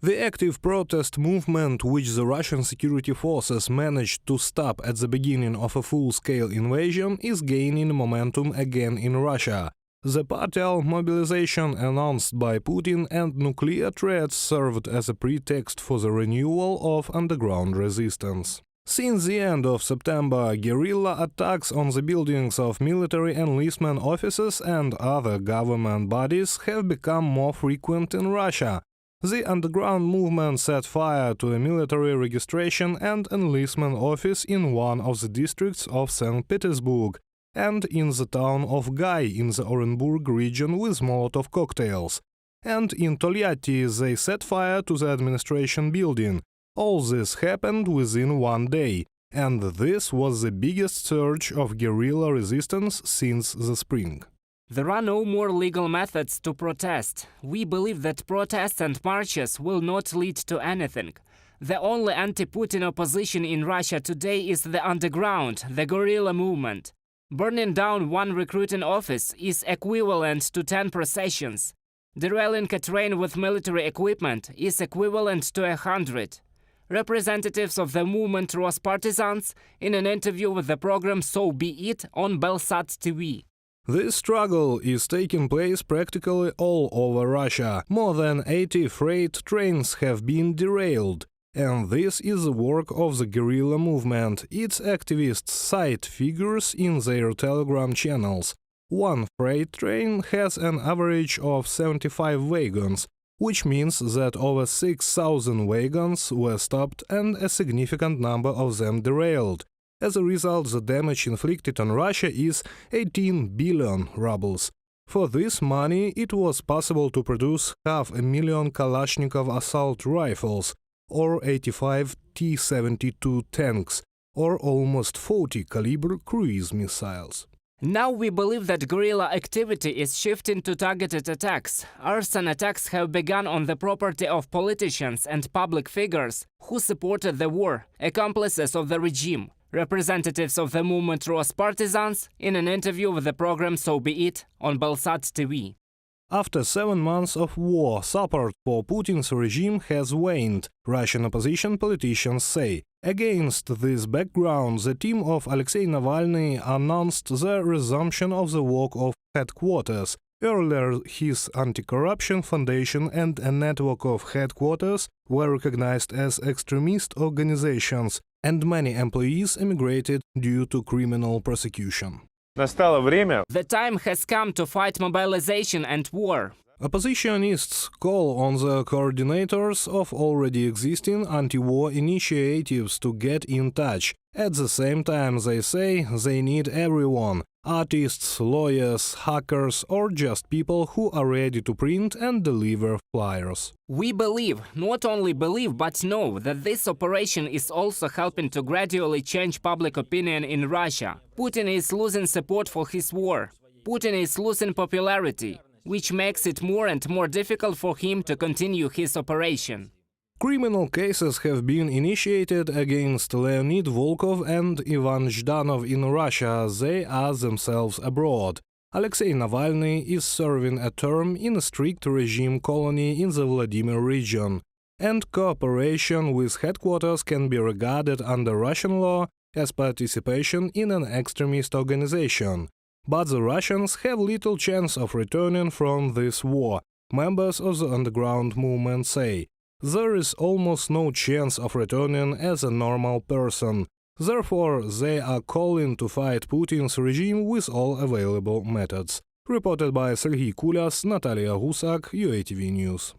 The active protest movement, which the Russian security forces managed to stop at the beginning of a full-scale invasion, is gaining momentum again in Russia. The partial mobilization announced by Putin and nuclear threats served as a pretext for the renewal of underground resistance. Since the end of September, guerrilla attacks on the buildings of military enlistment offices and other government bodies have become more frequent in Russia. The underground movement set fire to a military registration and enlistment office in one of the districts of St. Petersburg and in the town of Gai in the Orenburg region with Molotov cocktails. And in Tolyatti they set fire to the administration building. All this happened within one day, and this was the biggest surge of guerrilla resistance since the spring. There are no more legal methods to protest. We believe that protests and marches will not lead to anything. The only anti-Putin opposition in Russia today is the underground, the guerrilla movement. Burning down one recruiting office is equivalent to 10 processions. Derailing a train with military equipment is equivalent to 100. Representatives of the movement Rus partisans in an interview with the program So Be It on Belsat TV. This struggle is taking place practically all over Russia. More than 80 freight trains have been derailed. And this is the work of the guerrilla movement. Its activists cite figures in their Telegram channels. One freight train has an average of 75 wagons, which means that over 6,000 wagons were stopped and a significant number of them derailed. As a result, the damage inflicted on Russia is 18 billion rubles. For this money, it was possible to produce 500,000 Kalashnikov assault rifles, or 85 T-72 tanks, or almost 40 caliber cruise missiles. Now we believe that guerrilla activity is shifting to targeted attacks. Arson attacks have begun on the property of politicians and public figures who supported the war, accomplices of the regime. Representatives of the movement Rus partisans in an interview with the program So Be It on Belsat TV. After 7 months of war, support for Putin's regime has waned, Russian opposition politicians say. Against this background, the team of Alexei Navalny announced the resumption of the work of headquarters. Earlier, his anti-corruption foundation and a network of headquarters were recognized as extremist organizations, and many employees emigrated due to criminal prosecution. The time has come to fight mobilization and war. Oppositionists call on the coordinators of already existing anti-war initiatives to get in touch. At the same time, they say they need everyone – artists, lawyers, hackers, or just people who are ready to print and deliver flyers. We believe, not only believe, but know that this operation is also helping to gradually change public opinion in Russia. Putin is losing support for his war. Putin is losing popularity, which makes it more and more difficult for him to continue his operation. Criminal cases have been initiated against Leonid Volkov and Ivan Zhdanov in Russia. They are themselves abroad. Alexei Navalny is serving a term in a strict regime colony in the Vladimir region, and cooperation with headquarters can be regarded under Russian law as participation in an extremist organization. But the Russians have little chance of returning from this war, members of the underground movement say. There is almost no chance of returning as a normal person. Therefore, they are calling to fight Putin's regime with all available methods. Reported by Serhiy Kulyas, Natalia Gusak, UATV News.